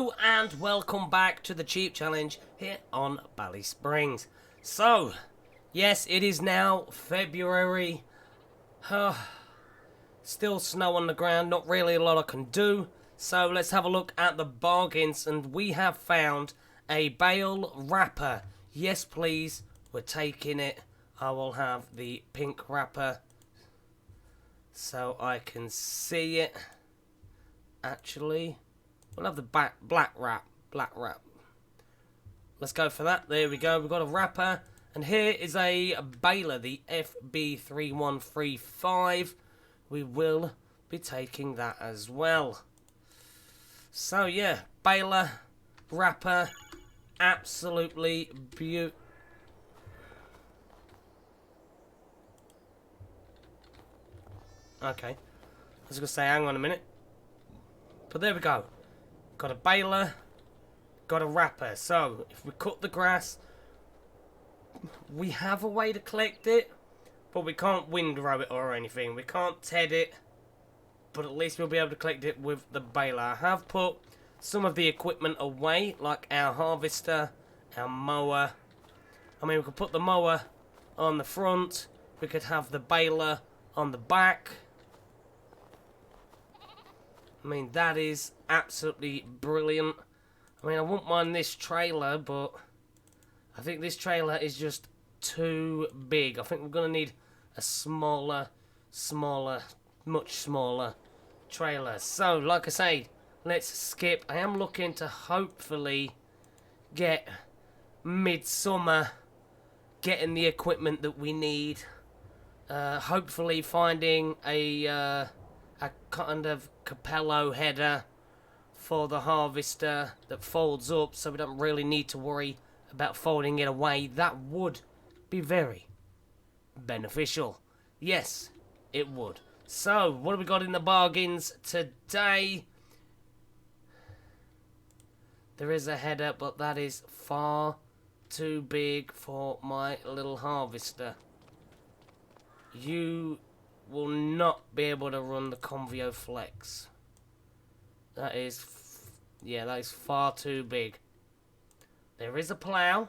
Hello and welcome back to the Cheap Challenge here on Bally Springs. So, yes, it is now February. Still snow on the ground, not really a lot I can do. So let's have a look at the bargains, and we have found a bale wrapper. Yes please, we're taking it. I will have the pink wrapper so I can see it. Actually, we'll have the black wrap. Let's go for that. There we go. We've got a wrapper. And here is a baler, the FB3135. We will be taking that as well. So, yeah. Baler, wrapper. Absolutely beautiful. Okay. I was going to say, hang on a minute. But there we go. Got a baler, got a wrapper. So, if we cut the grass, we have a way to collect it, but we can't windrow it or anything. We can't ted it, but at least we'll be able to collect it with the baler. I have put some of the equipment away, like our harvester, our mower. I mean, we could put the mower on the front, we could have the baler on the back. I mean, that is absolutely brilliant. I mean, I wouldn't mind this trailer, but I think this trailer is just too big. I think we're going to need a smaller, much smaller trailer. So, like I say, let's skip. I am looking to hopefully get midsummer, getting the equipment that we need. Hopefully finding a kind of Capello header for the harvester that folds up, so we don't really need to worry about folding it away. That would be very beneficial. Yes, it would. So, what have we got in the bargains today? There is a header, but that is far too big for my little harvester. You will not be able to run the Convio Flex. That is, that is far too big. There is a plough.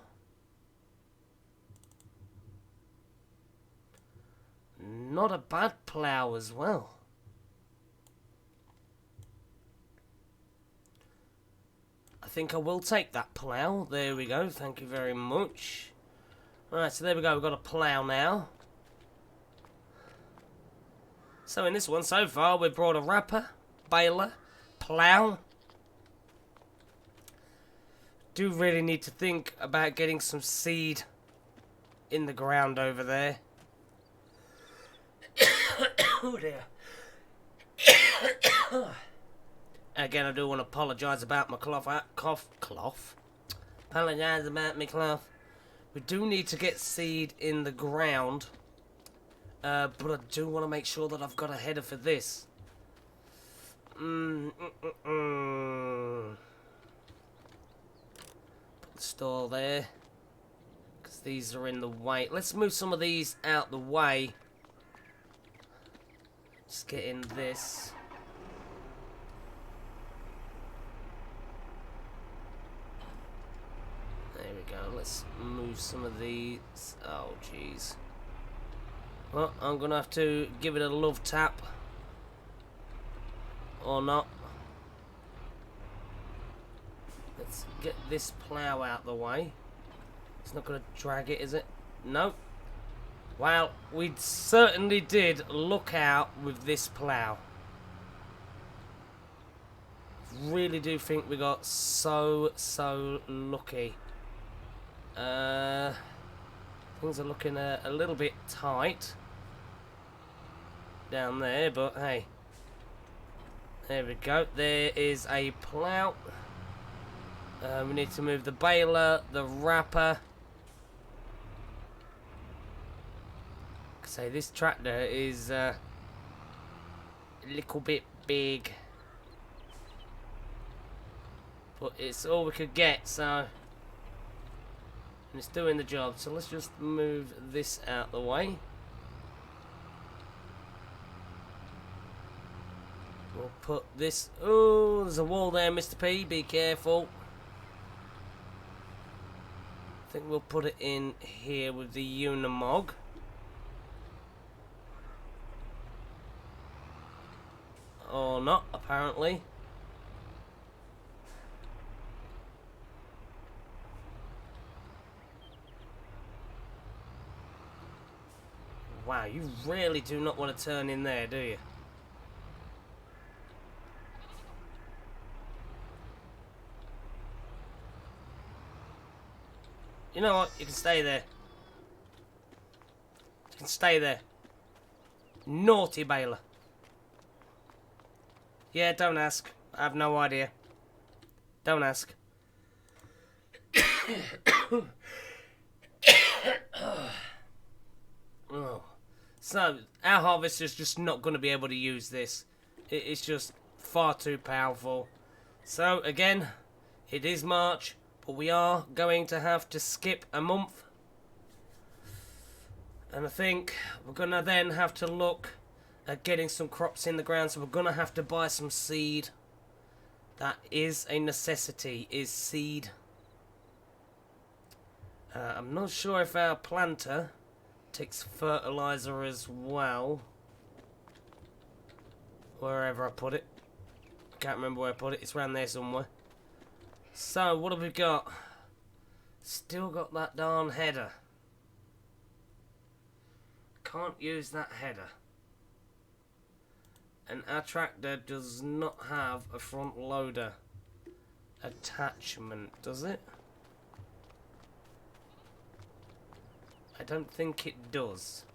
Not a bad plough as well. I think I will take that plough. There we go. Thank you very much. Alright, so there we go. We've got a plough now. So in this one so far, we've brought a wrapper, baler, plough. Do really need to think about getting some seed in the ground over there. Oh dear. Again, I do want to apologise about my cough. Apologise about my cough. We do need to get seed in the ground. But I do want to make sure that I've got a header for this. Put the stall there, because these are in the way. Let's move some of these out the way. Just get in this. There we go. Let's move some of these. Oh, jeez. Well, I'm going to have to give it a love tap. Or not. Let's get this plough out the way. It's not going to drag it, is it? No. Well, we certainly did look out with this plough. Really do think we got so lucky. Things are looking a little bit tight down there, but hey, there we go. There is a plough. We need to move the baler, the wrapper. So this tractor is a little bit big, but it's all we could get, so. And it's doing the job, so let's just move this out the way. We'll put this... Oh, there's a wall there, Mr. P. Be careful. I think we'll put it in here with the Unimog. Or not, apparently. Wow, you really do not want to turn in there, do you? You know what? You can stay there. You can stay there. Naughty Baylor. Yeah, don't ask. I have no idea. Don't ask. Oh. So, our harvester's just not going to be able to use this. It's just far too powerful. So, again, it is March, but we are going to have to skip a month. And I think we're going to then have to look at getting some crops in the ground. So we're going to have to buy some seed. That is a necessity, is seed. I'm not sure if our planter takes fertilizer as well. Wherever I put it. I can't remember where I put it. It's around there somewhere. So, what have we got? Still got that darn header. Can't use that header. And our tractor does not have a front loader attachment, does it? I don't think it does.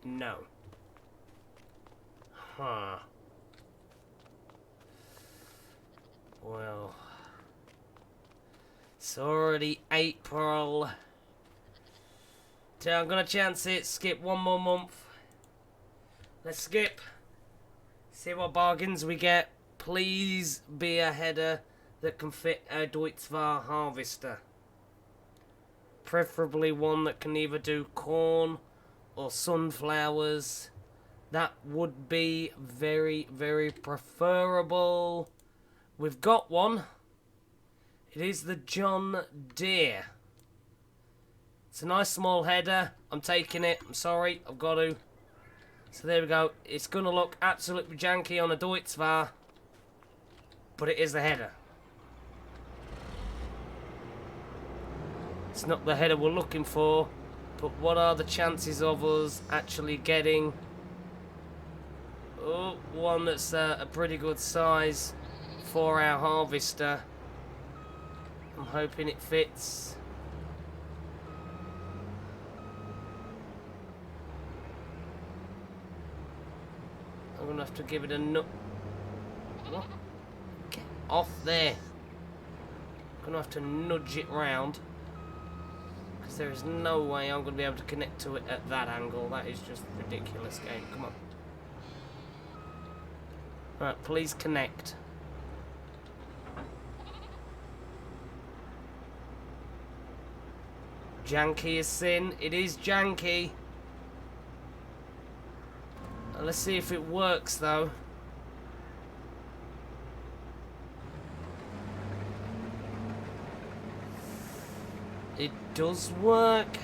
No. Huh. Well. It's already April. So I'm gonna chance it. Skip one more month. Let's skip. See what bargains we get. Please be a header that can fit a Deutzvar harvester. Preferably one that can either do corn or sunflowers. That would be very, very preferable. We've got one. It is the John Deere. It's a nice small header. I'm taking it. I'm sorry. I've got to. So there we go. It's going to look absolutely janky on a Deutzvar. But it is the header. It's not the header we're looking for. But what are the chances of us actually getting one that's a pretty good size for our harvester? I'm hoping it fits. I'm going to have to give it a nut. What? Get off there. I'm going to have to nudge it round. Because there is no way I'm going to be able to connect to it at that angle. That is just ridiculous game. Come on. Right, please connect. Janky is sin. It is janky. Let's see if it works though. It does work.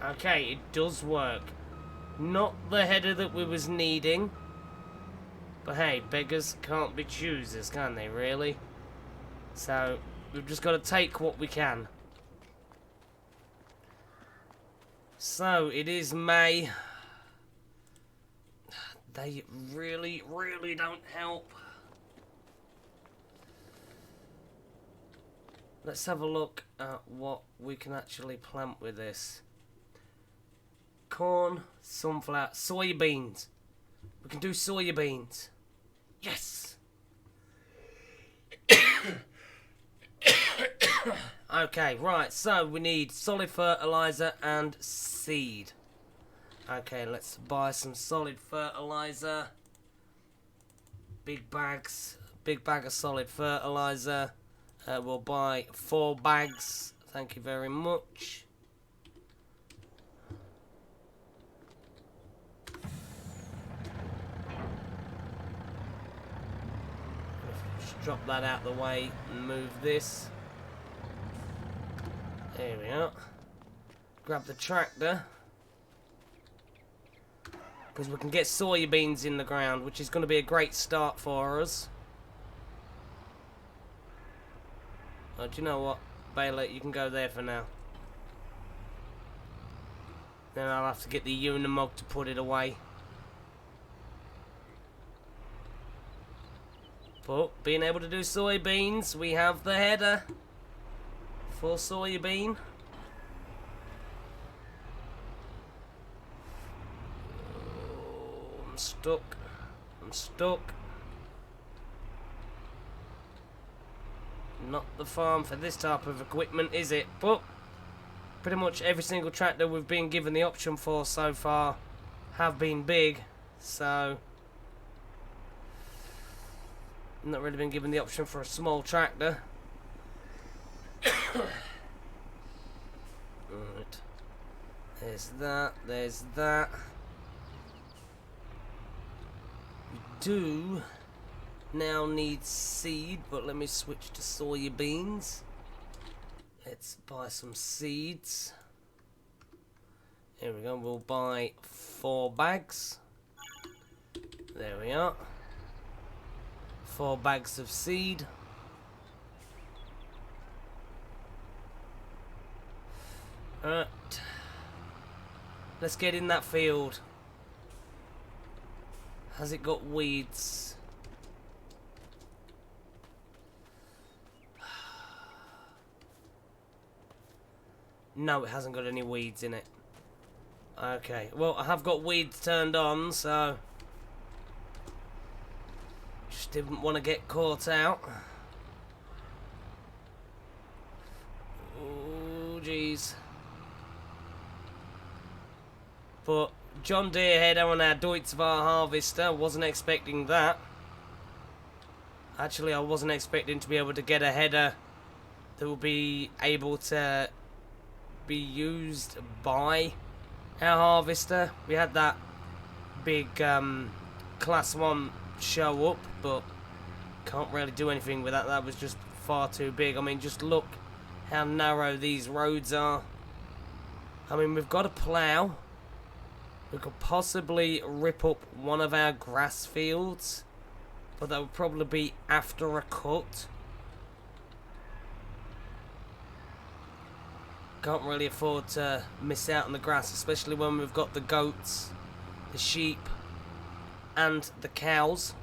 Okay, it does work. Not the header that we was needing. But hey, beggars can't be choosers, can they, really? So, we've just got to take what we can. So, it is May. They really, really don't help. Let's have a look at what we can actually plant with this. Corn, sunflower, soybeans. We can do soybeans. Yes! Okay, right, so we need solid fertilizer and seed. Okay, let's buy some solid fertilizer. Big bags, big bag of solid fertilizer. We'll buy 4 bags. Thank you very much. Just drop that out the way and move this. There we are. Grab the tractor. Because we can get soybeans in the ground, which is going to be a great start for us. Oh, do you know what? Baylor, you can go there for now. Then I'll have to get the Unimog to put it away. But being able to do soybeans, we have the header for soybean. Oh, I'm stuck. I'm stuck. Not the farm for this type of equipment, is it? But pretty much every single tractor we've been given the option for so far have been big, so not really been given the option for a small tractor. Right. There's that, there's that. We do now need seed, but let me switch to soybeans. Let's buy some seeds. Here we go, we'll buy 4 bags. There we are. 4 bags of seed. Alright. Let's get in that field. Has it got weeds? No, it hasn't got any weeds in it. Okay, well, I have got weeds turned on, so just didn't want to get caught out. Oh, jeez. But John Deere header on our Deutz-War harvester, wasn't expecting that. Actually, I wasn't expecting to be able to get a header that will be able to be used by our harvester. We had that big class 1 show up, but can't really do anything with that. That was just far too big. I mean, just look how narrow these roads are. I mean, we've got a plough. We could possibly rip up one of our grass fields, but that would probably be after a cut. Can't really afford to miss out on the grass, especially when we've got the goats, the sheep, and the cows.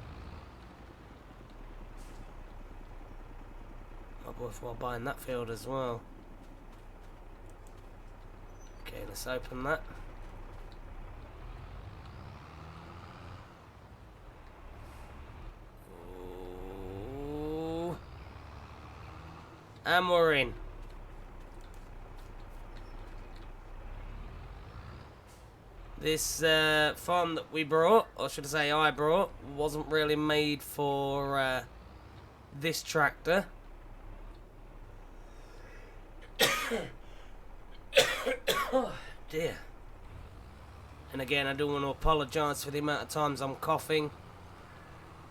Might be worthwhile buying that field as well. Okay, let's open that. Ooh. And we're in. This farm that we brought, or should I say I brought, wasn't really made for this tractor. Oh, dear. And again, I do want to apologise for the amount of times I'm coughing.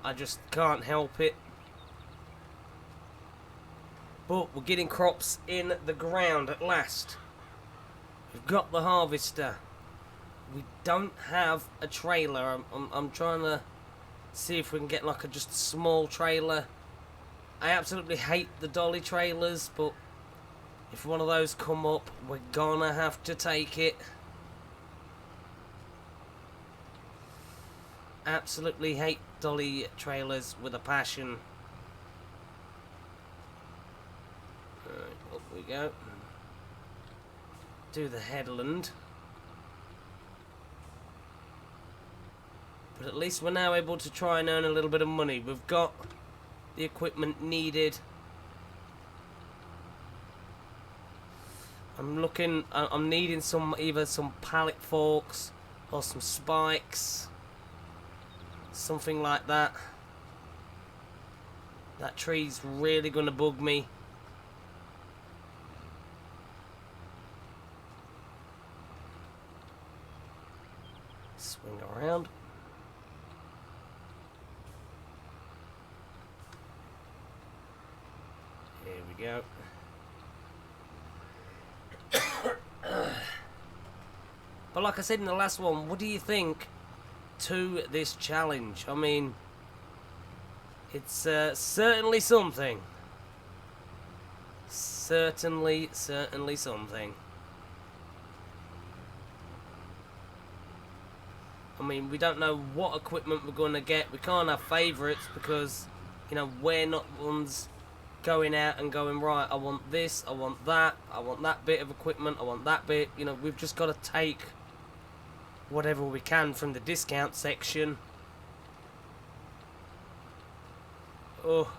I just can't help it. But we're getting crops in the ground at last. We've got the harvester. We don't have a trailer. I'm trying to see if we can get like just a small trailer. I absolutely hate the dolly trailers, but if one of those come up, we're gonna have to take it. Absolutely hate dolly trailers with a passion. Alright, up we go. Do the headland. But at least we're now able to try and earn a little bit of money. We've got the equipment needed. I'm needing either some pallet forks or some spikes. Something like that. That tree's really going to bug me. Swing around. Here we go. But like I said in the last one, what do you think to this challenge? I mean, it's certainly something. Certainly something. I mean, we don't know what equipment we're going to get. We can't have favourites because, you know, we're not ones going out and going, right, I want this, I want that bit of equipment, I want that bit. You know, we've just got to take whatever we can from the discount section. Oh,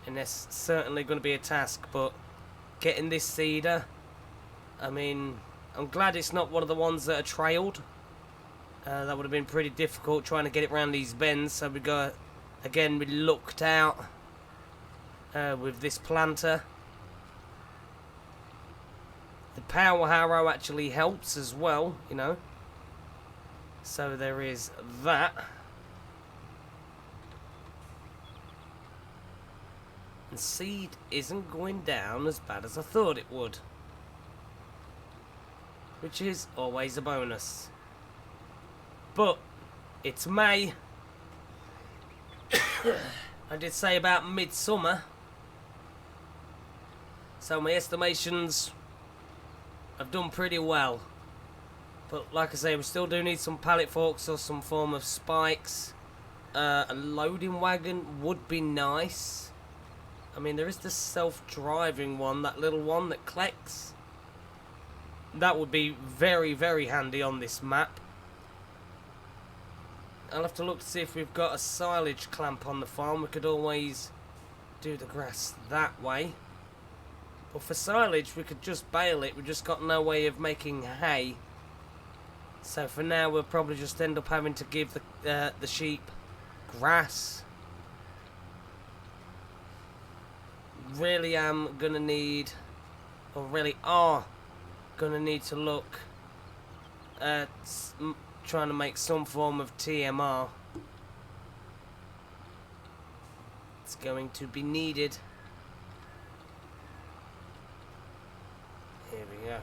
and that's certainly going to be a task, but getting this cedar, I mean, I'm glad it's not one of the ones that are trailed. That would have been pretty difficult trying to get it around these bends, so we got, again, we looked out with this planter. The power harrow actually helps as well, you know. So there is that. And seed isn't going down as bad as I thought it would. Which is always a bonus. But it's May. I did say about midsummer. So my estimations have done pretty well. But like I say, we still do need some pallet forks or some form of spikes. A loading wagon would be nice. I mean, there is the self-driving one, that little one that collects. That would be very, very handy on this map. I'll have to look to see if we've got a silage clamp on the farm. We could always do the grass that way. But for silage, we could just bale it. We've just got no way of making hay. So for now, we'll probably just end up having to give the sheep grass. Really am going to need, or really are going to need to look at trying to make some form of TMR. It's going to be needed. Here we go.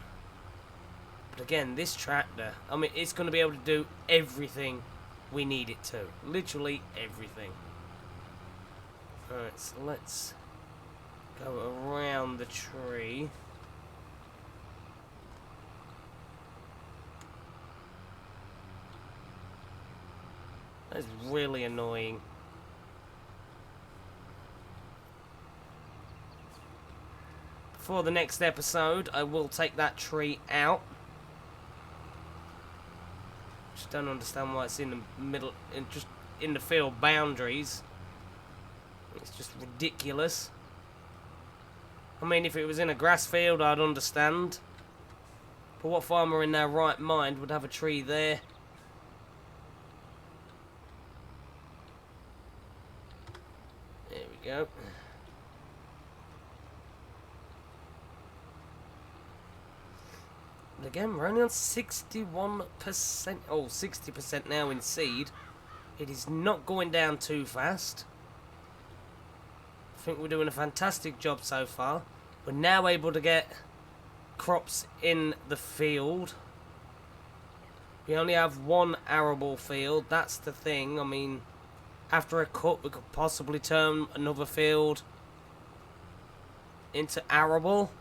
But again, this tractor, I mean, it's going to be able to do everything we need it to. Literally everything. Alright, so let's go around the tree. That's really annoying. For the next episode, I will take that tree out. Just don't understand why it's in the middle, just in the field boundaries. It's just ridiculous. I mean, if it was in a grass field, I'd understand. But what farmer in their right mind would have a tree there? There we go. And again, we're only on 61%. Oh, 60% now in seed. It is not going down too fast. I think we're doing a fantastic job so far. We're now able to get crops in the field. We only have one arable field. That's the thing. I mean, after a cut, we could possibly turn another field into arable.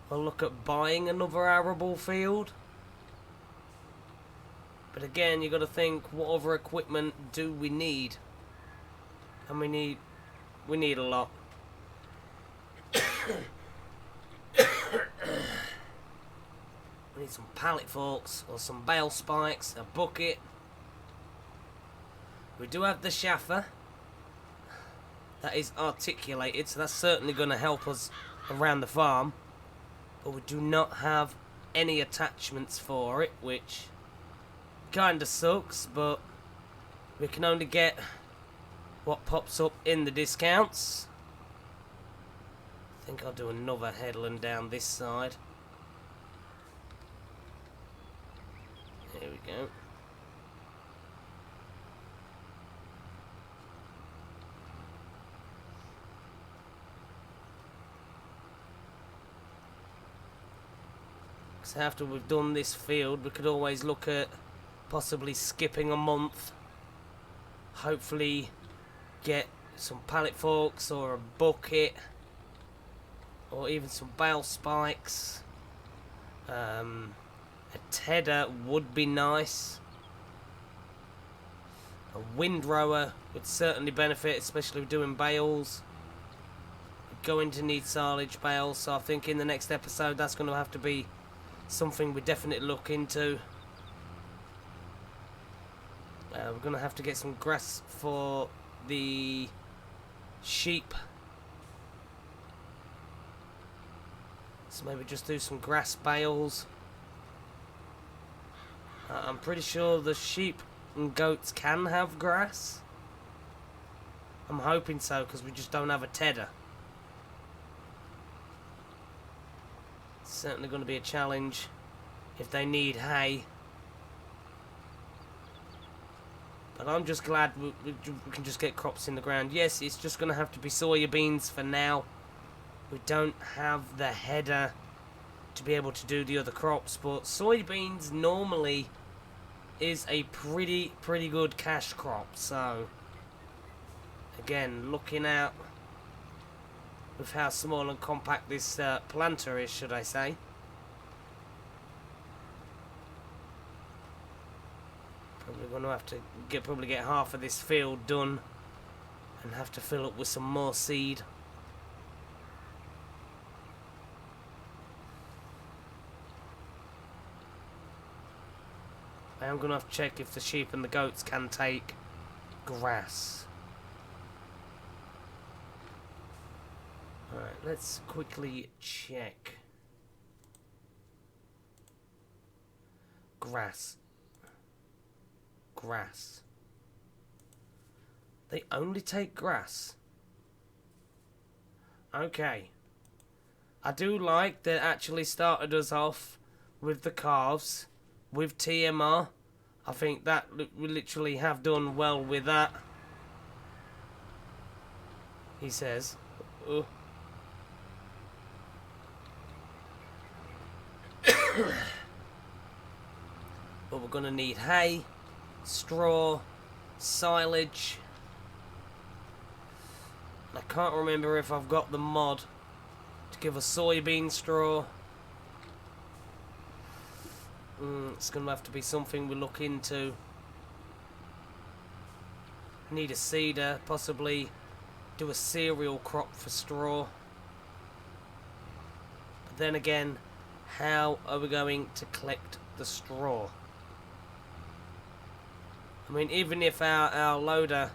We'll look at buying another arable field. But again, you've got to think, what other equipment do we need? And we need a lot. We need some pallet forks or some bale spikes, a bucket. We do have the shaffer. That is articulated, so that's certainly going to help us around the farm. But we do not have any attachments for it, which kind of sucks, but we can only get what pops up in the discounts. I think I'll do another headland down this side. There we go. So after we've done this field, we could always look at possibly skipping a month. Hopefully get some pallet forks or a bucket, or even some bale spikes. A tedder would be nice. A windrower would certainly benefit, especially with doing bales. We're going to need silage bales, so I think in the next episode that's going to have to be something we definitely look into. We're going to have to get some grass for the sheep. So maybe just do some grass bales. I'm pretty sure the sheep and goats can have grass. I'm hoping so, because we just don't have a tedder. It's certainly going to be a challenge if they need hay. But I'm just glad we can just get crops in the ground. Yes, it's just going to have to be soya beans for now. We don't have the header to be able to do the other crops, but soybeans normally is a pretty good cash crop. So again, looking out with how small and compact this planter is, should I say. Probably going to have to get half of this field done and have to fill up with some more seed. I am going to have to check if the sheep and the goats can take grass. Alright, let's quickly check. Grass. Grass. They only take grass. Okay. I do like that actually started us off with the calves, with TMR. I think that we literally have done well with that. He says. But we're going to need hay, straw, silage. I can't remember if I've got the mod to give a soybean straw. It's going to have to be something we look into. Need a seeder, possibly do a cereal crop for straw. But then again, how are we going to collect the straw? I mean, even if our loader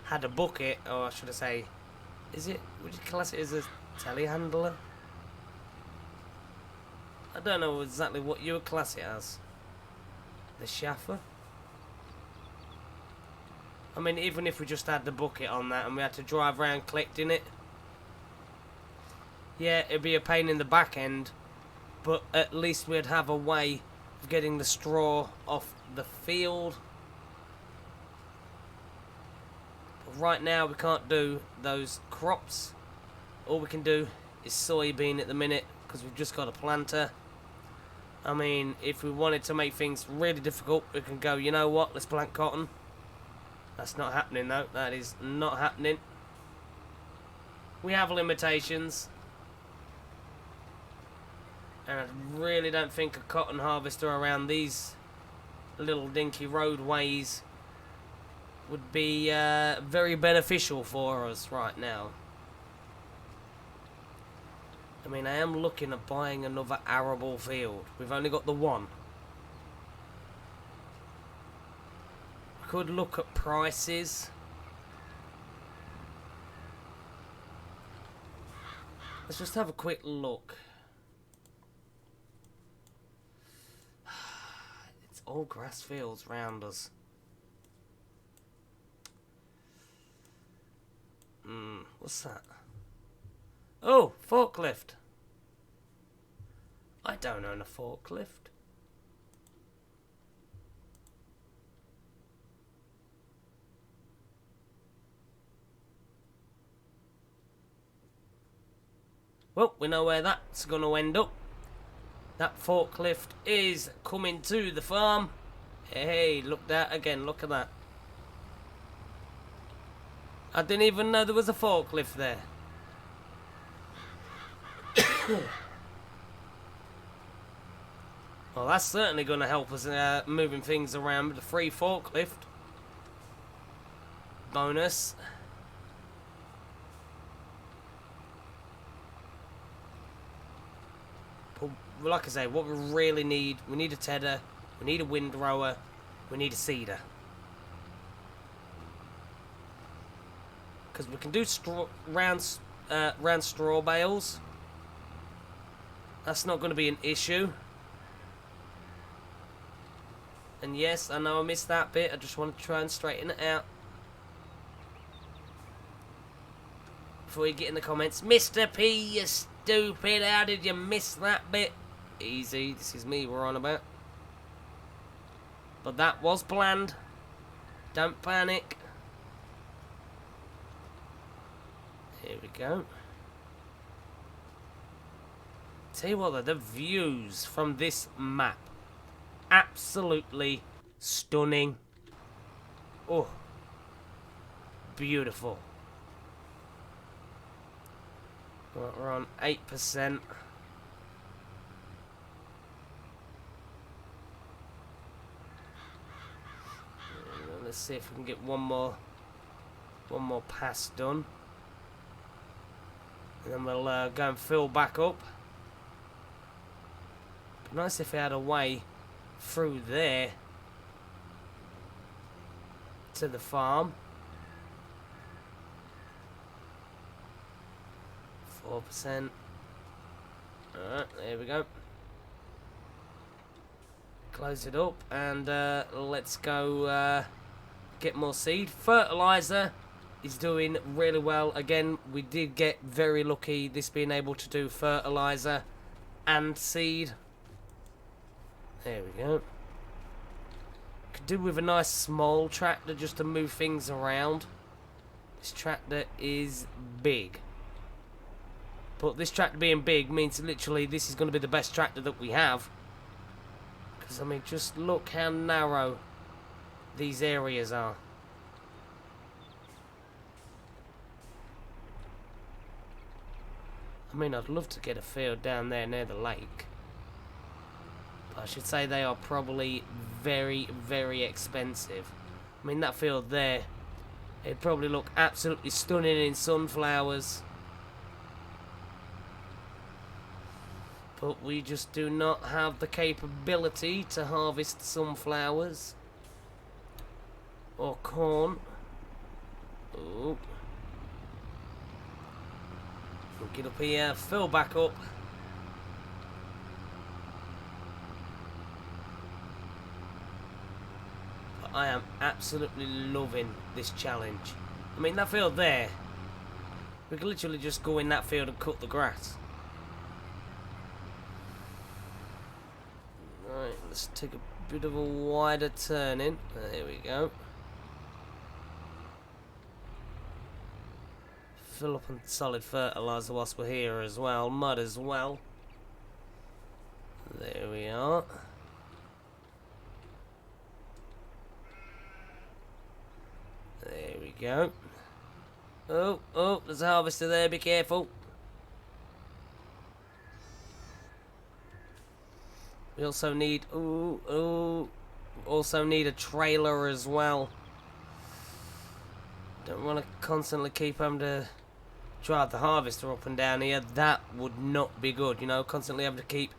had a bucket, or should I say, would you class it as a telehandler? I don't know exactly what you would class it as. The shaffer? I mean, even if we just had the bucket on that and we had to drive around collecting it, yeah, it'd be a pain in the back end, but at least we'd have a way of getting the straw off the field. But right now we can't do those crops. All we can do is soybean at the minute, because we've just got a planter. I mean, if we wanted to make things really difficult, we can go, you know what, let's plant cotton. That's not happening though. That is not happening. We have limitations. And I really don't think a cotton harvester around these little dinky roadways would be very beneficial for us right now. I mean, I am looking at buying another arable field. We've only got the one. I could look at prices. Let's just have a quick look. It's all grass fields round us. What's that? Oh, forklift. I don't own a forklift. Well, we know where that's going to end up. That forklift is coming to the farm. Hey, look that again, look at that. I didn't even know there was a forklift there. Well, that's certainly going to help us moving things around with the free forklift. Bonus. But like I say, what we really need, we need a tedder, we need a windrower, we need a seeder. Because we can do round straw bales. That's not going to be an issue. And yes, I know I missed that bit. I just want to try and straighten it out. Before you get in the comments, Mr. P, you stupid, how did you miss that bit? Easy, this is me we're on about. But that was planned. Don't panic. Here we go. Tell you what, the views from this map, absolutely stunning. Oh, beautiful. Well, we're on 8%. Let's see if we can get one more pass done. And then we'll go and fill back up. But nice if we had a way through there to the farm. 4%. Alright, there we go. Close it up and let's go get more seed. Fertilizer is doing really well. Again, we did get very lucky this being able to do fertilizer and seed. There we go. Could do with a nice small tractor just to move things around. This tractor is big. But this tractor being big means literally this is going to be the best tractor that we have. Because, I mean, just look how narrow these areas are. I mean, I'd love to get a field down there near the lake. But I should say they are probably very, very expensive. I mean, that field there, it'd probably look absolutely stunning in sunflowers. But we just do not have the capability to harvest sunflowers. Or corn. Ooh. We'll get up here, fill back up. But I am absolutely loving this challenge. I mean, that field there, we can literally just go in that field and cut the grass. Right, let's take a bit of a wider turn in. There we go. Fill up on solid fertilizer whilst we're here as well. Mud as well. There we are. There we go. Oh, oh, there's a harvester there, be careful. We also need, also need a trailer as well. Don't want to constantly keep having to drive the harvester up and down here. That would not be good, you know, constantly having to keep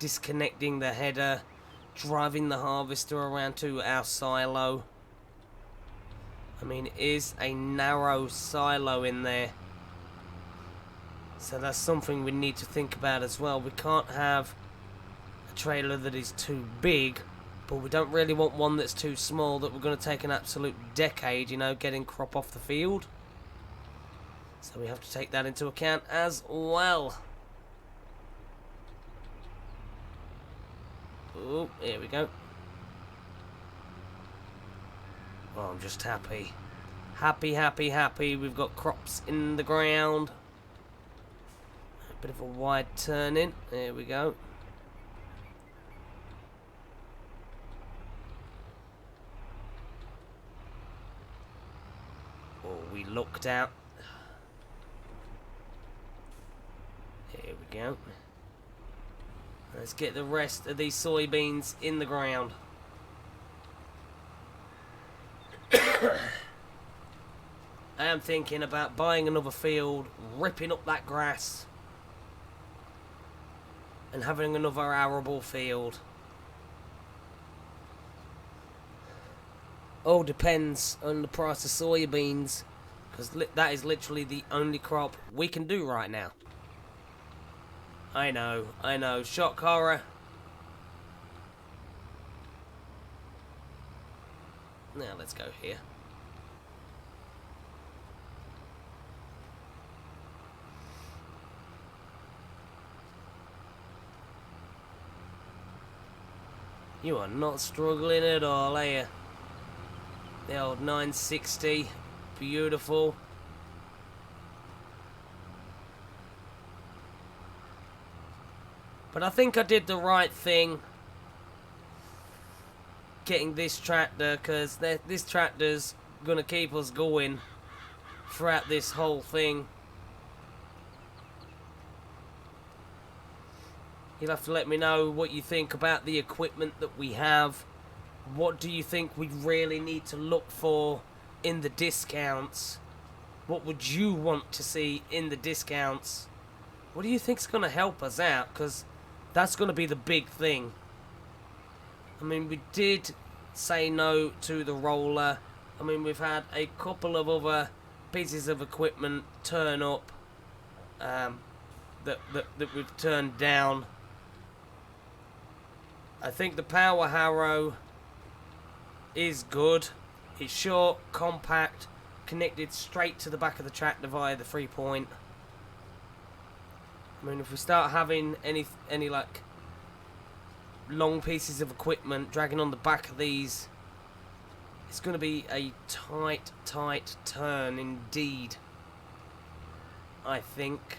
disconnecting the header, driving the harvester around to our silo. I mean, it is a narrow silo in there. So that's something we need to think about as well. We can't have a trailer that is too big, but we don't really want one that's too small that we're going to take an absolute decade, you know, getting crop off the field. So we have to take that into account as well. Oh, here we go. Oh, I'm just happy. Happy, happy, happy. We've got crops in the ground. A bit of a wide turn in. There we go. Oh, we looked out. Here we go. Let's get the rest of these soybeans in the ground. I am thinking about buying another field, ripping up that grass, and having another arable field. All depends on the price of soybeans, because that is literally the only crop we can do right now. I know, shock horror. Now let's go here. You are not struggling at all, are you? The old 960. Beautiful. But I think I did the right thing getting this tractor, because this tractor's going to keep us going throughout this whole thing. You'll have to let me know what you think about the equipment that we have. What do you think we really need to look for in the discounts? What would you want to see in the discounts? What do you think's going to help us out? Because that's going to be the big thing. I mean, we did say no to the roller. I mean, we've had a couple of other pieces of equipment turn up that we've turned down. I think the power harrow is good. It's short, compact, connected straight to the back of the tractor via the 3-point. I mean, if we start having any like long pieces of equipment dragging on the back of these, it's going to be a tight turn indeed, I think.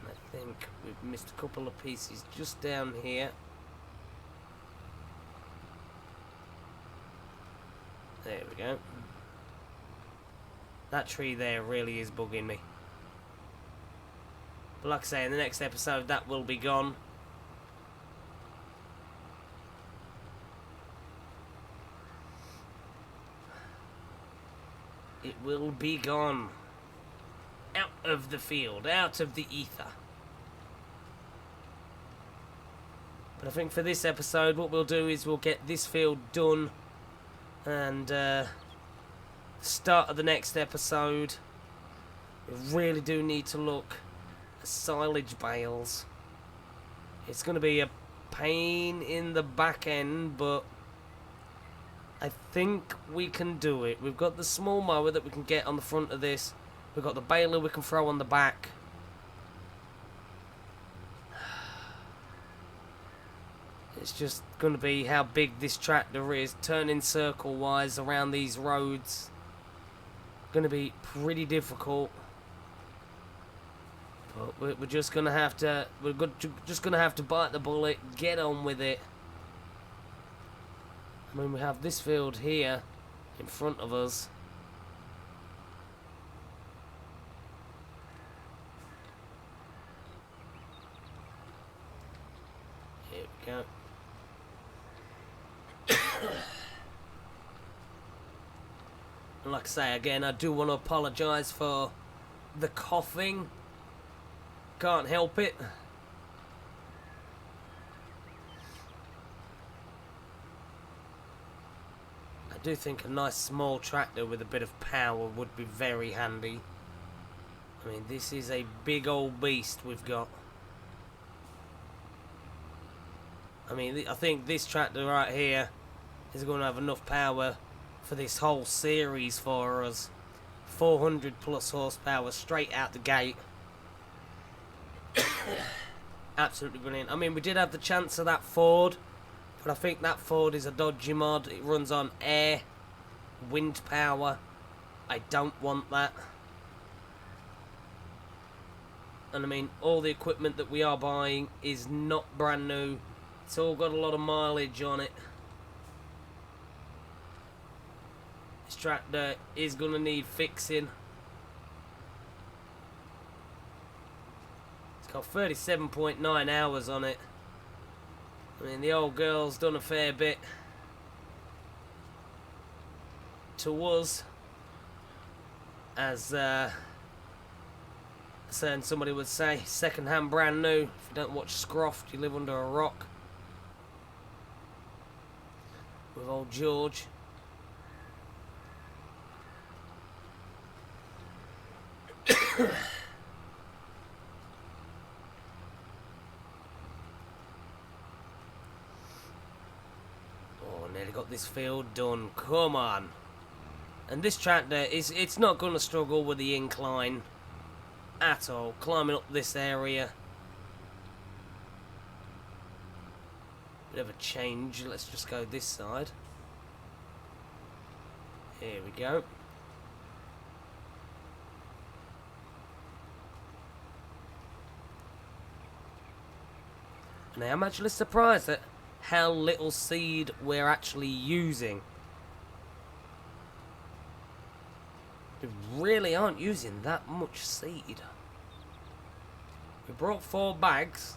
I think we've missed a couple of pieces just down here. There we go. That tree there really is bugging me. But like I say, in the next episode that will be gone. It will be gone. Out of the field, out of the ether. But I think for this episode what we'll do is we'll get this field done, and start of the next episode we really do need to look at silage bales. It's going to be a pain in the back end, but I think we can do it. We've got the small mower that we can get on the front of this. We've got the baler we can throw on the back. It's just going to be how big this tractor is, turning circle-wise around these roads. Going to be pretty difficult. But we're just going to have to, just going to have to bite the bullet, get on with it. I mean, we have this field here in front of us. Here we go. And like I say, again, I do want to apologise for the coughing. Can't help it. I do think a nice small tractor with a bit of power would be very handy. I mean, this is a big old beast we've got. I mean, I think this tractor right here is going to have enough power for this whole series for us. 400 plus horsepower straight out the gate. Absolutely brilliant. I mean, we did have the chance of that Ford, but I think that Ford is a dodgy mod. It runs on air, wind power. I don't want that. And I mean, all the equipment that we are buying is not brand new. It's all got a lot of mileage on it. This tractor is going to need fixing. It's got 37.9 hours on it. I mean, the old girl's done a fair bit to us, as somebody would say, second-hand brand new. If you don't watch Scroft, you live under a rock. With old George. Oh, nearly got this field done. Come on. And this tractor it's not going to struggle with the incline at all. Climbing up this area. Bit of a change. Let's just go this side. Here we go. And I'm actually surprised at how little seed we're actually using. We really aren't using that much seed. We brought 4 bags.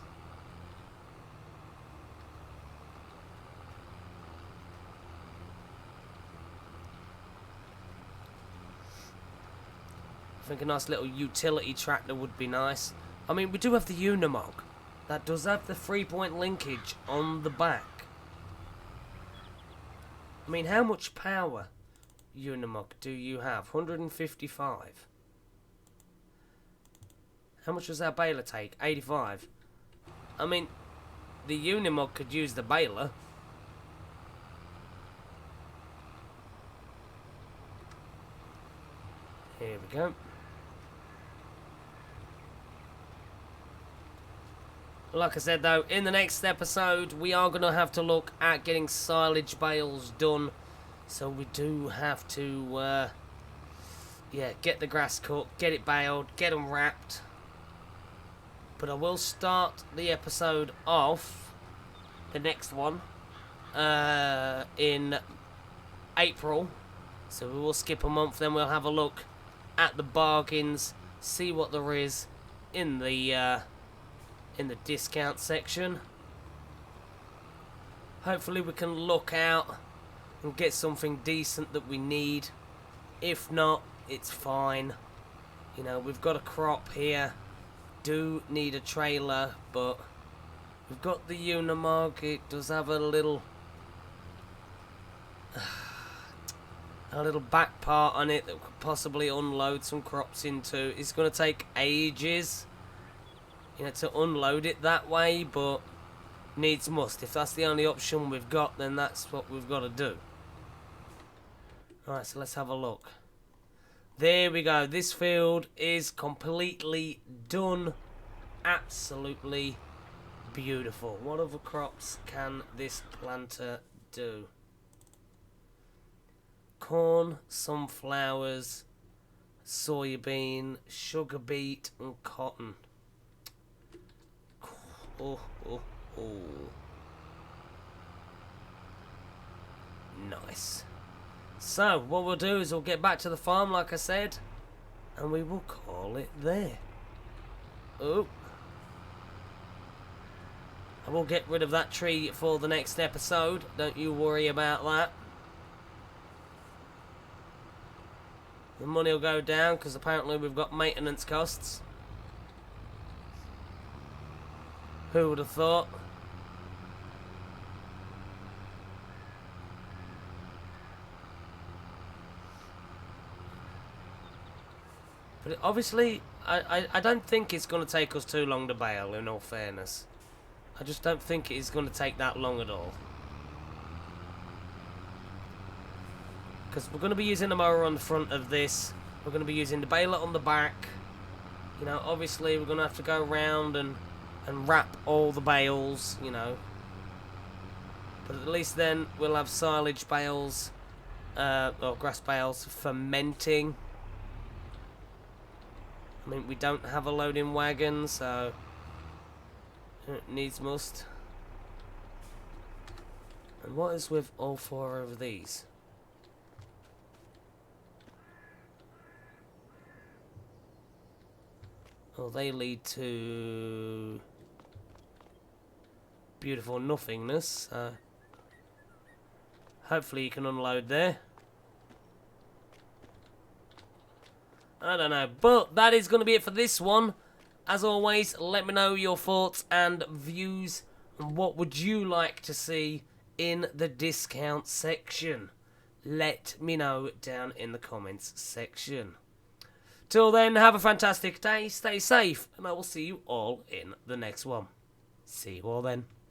I think a nice little utility tractor would be nice. I mean, we do have the Unimog. That does have the 3-point linkage on the back. I mean, how much power, Unimog, do you have? 155. How much does that baler take? 85. I mean, the Unimog could use the baler. Here we go. Like I said though, in the next episode we are going to have to look at getting silage bales done. So we do have to, yeah, get the grass cut, get it baled, get them wrapped. But I will start the episode off, the next one, in April. So we will skip a month, then we'll have a look at the bargains, see what there is in the discount section. Hopefully we can look out and get something decent that we need. If not, it's fine. You know, we've got a crop here. Do need a trailer, but we've got the Unimog. It does have a little back part on it that we could possibly unload some crops into. It's going to take ages, you know, to unload it that way, but needs must. If that's the only option we've got, then that's what we've got to do. Alright, so let's have a look. There we go. This field is completely done. Absolutely beautiful. What other crops can this planter do? Corn, sunflowers, soybean, sugar beet, and cotton. Oh, oh, oh. Nice. So, what we'll do is we'll get back to the farm, like I said, and we will call it there. Oh. I will get rid of that tree for the next episode. Don't you worry about that. The money will go down because apparently we've got maintenance costs. Who would have thought? But obviously, I don't think it's going to take us too long to bale, in all fairness. I just don't think it's going to take that long at all. Because we're going to be using the mower on the front of this. We're going to be using the baler on the back. You know, obviously we're going to have to go around and wrap all the bales, you know. But at least then we'll have silage bales, or grass bales fermenting. I mean, we don't have a loading wagon, so it needs must. And what is with all 4 of these? Well, they lead to beautiful nothingness. Hopefully you can unload there. I don't know, but that is going to be it for this one. As always, let me know your thoughts and views. And what would you like to see in the discount section? Let me know down in the comments section. Till then, have a fantastic day, stay safe, and I will see you all in the next one. See you all then.